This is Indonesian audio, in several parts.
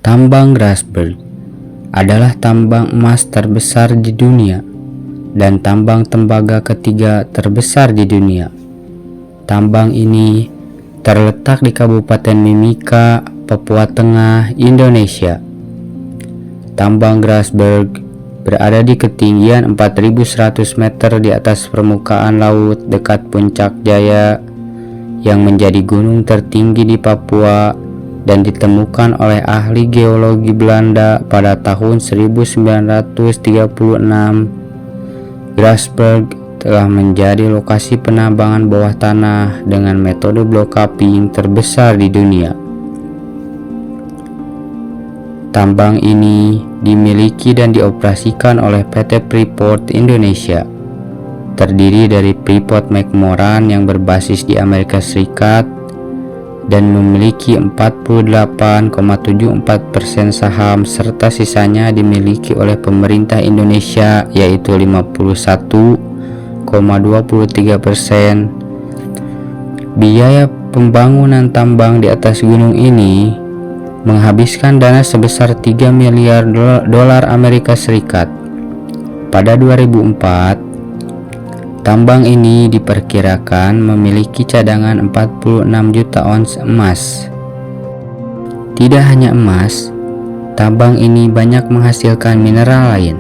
Tambang Grasberg adalah tambang emas terbesar di dunia dan tambang tembaga ketiga terbesar di dunia. Tambang ini terletak di Kabupaten Mimika, Papua Tengah, Indonesia. Tambang Grasberg berada di ketinggian 4.100 meter di atas permukaan laut dekat Puncak Jaya yang menjadi gunung tertinggi di Papua dan ditemukan oleh ahli geologi Belanda pada tahun 1936. Grasberg telah menjadi lokasi penambangan bawah tanah dengan metode block caving terbesar di dunia. Tambang ini dimiliki dan dioperasikan oleh PT Freeport Indonesia, terdiri dari Freeport McMoran yang berbasis di Amerika Serikat dan memiliki 48,74% saham serta sisanya dimiliki oleh pemerintah Indonesia yaitu 51,23%. Biaya pembangunan tambang di atas gunung ini menghabiskan dana sebesar 3 miliar dolar Amerika Serikat. Pada 2004, tambang ini diperkirakan memiliki cadangan 46 juta ons emas. Tidak hanya emas, tambang ini banyak menghasilkan mineral lain.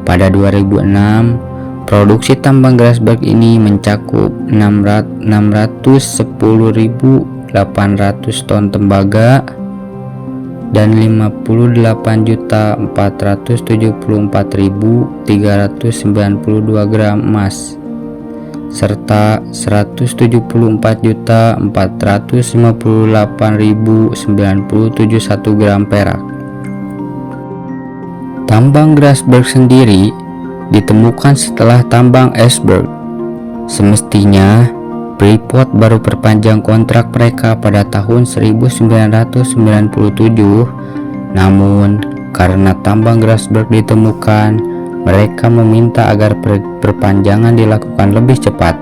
Pada 2006, produksi tambang Grasberg ini mencakup 610.800 ton tembaga dan 58.474.392 gram emas serta 174.458.097 gram perak. Tambang Grasberg sendiri ditemukan setelah tambang Esberg. Semestinya Freeport baru perpanjang kontrak mereka pada tahun 1997, namun karena tambang Grasberg ditemukan, mereka meminta agar perpanjangan dilakukan lebih cepat,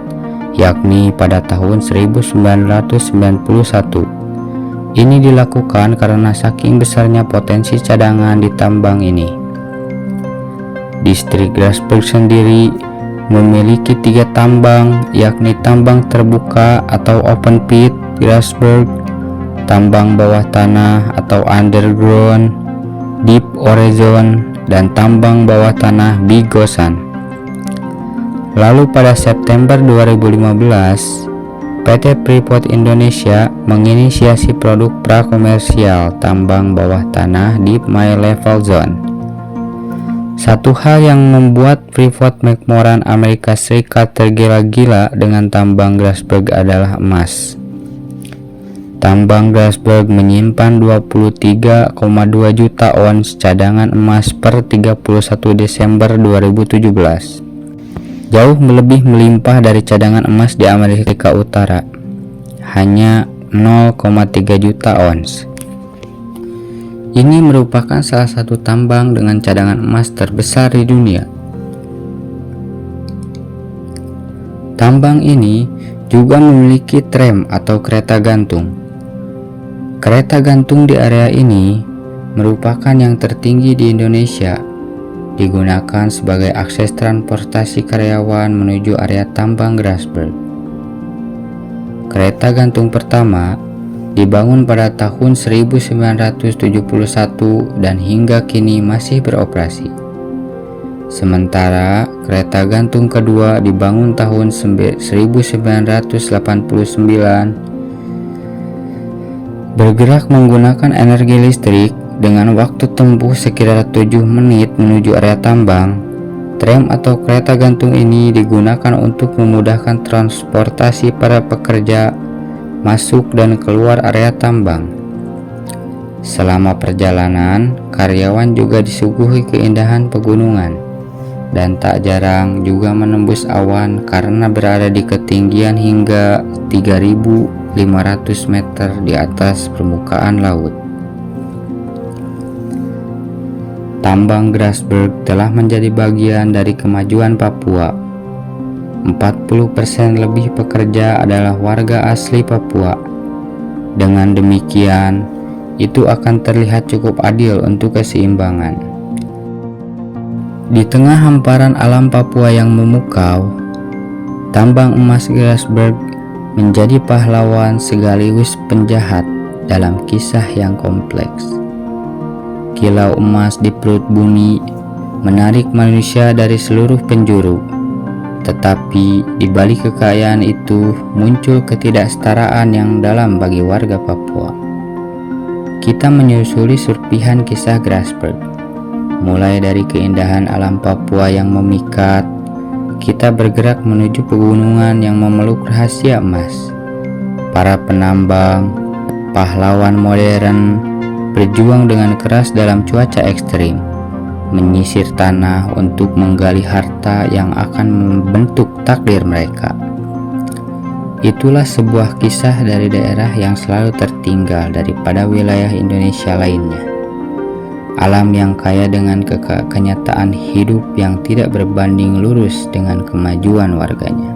yakni pada tahun 1991. Ini dilakukan karena saking besarnya potensi cadangan di tambang ini. Distrik Grasberg sendiri memiliki 3 tambang, yakni tambang terbuka atau open pit Grasberg, tambang bawah tanah atau underground Deep Horizon, dan tambang bawah tanah Bigosan. Lalu pada September 2015, PT Freeport Indonesia menginisiasi produk prakomersial tambang bawah tanah Deep My Level Zone. Satu hal yang membuat Freeport McMoran Amerika Serikat tergila-gila dengan tambang Grasberg adalah emas. Tambang Grasberg menyimpan 23,2 juta ons cadangan emas per 31 Desember 2017. Jauh lebih melimpah dari cadangan emas di Amerika Utara, hanya 0,3 juta ons. Ini merupakan salah satu tambang dengan cadangan emas terbesar di dunia. Tambang ini juga memiliki tram atau kereta gantung. Kereta gantung di area ini merupakan yang tertinggi di Indonesia, digunakan sebagai akses transportasi karyawan menuju area tambang Grasberg. Kereta gantung pertama dibangun pada tahun 1971 dan hingga kini masih beroperasi. Sementara kereta gantung kedua dibangun tahun 1989, bergerak menggunakan energi listrik dengan waktu tempuh sekitar 7 menit menuju area tambang. Tram atau kereta gantung ini digunakan untuk memudahkan transportasi para pekerja masuk dan keluar area tambang. Selama perjalanan, karyawan juga disuguhi keindahan pegunungan dan tak jarang juga menembus awan karena berada di ketinggian hingga 3.500 meter di atas permukaan laut. Tambang Grasberg telah menjadi bagian dari kemajuan Papua. 40% lebih pekerja adalah warga asli Papua. Dengan demikian, itu akan terlihat cukup adil untuk keseimbangan. Di tengah hamparan alam Papua yang memukau, tambang emas Grasberg menjadi pahlawan sekaligus penjahat dalam kisah yang kompleks. Kilau emas di perut bumi menarik manusia dari seluruh penjuru, tetapi di balik kekayaan itu muncul ketidaksetaraan yang dalam bagi warga Papua. Kita menyusuli serpihan kisah Grasberg, mulai dari keindahan alam Papua yang memikat. Kita bergerak menuju pegunungan yang memeluk rahasia emas. Para penambang, pahlawan modern, berjuang dengan keras dalam cuaca ekstrim, menyisir tanah untuk menggali harta yang akan membentuk takdir mereka. Itulah sebuah kisah dari daerah yang selalu tertinggal daripada wilayah Indonesia lainnya. Alam yang kaya dengan kenyataan hidup yang tidak berbanding lurus dengan kemajuan warganya.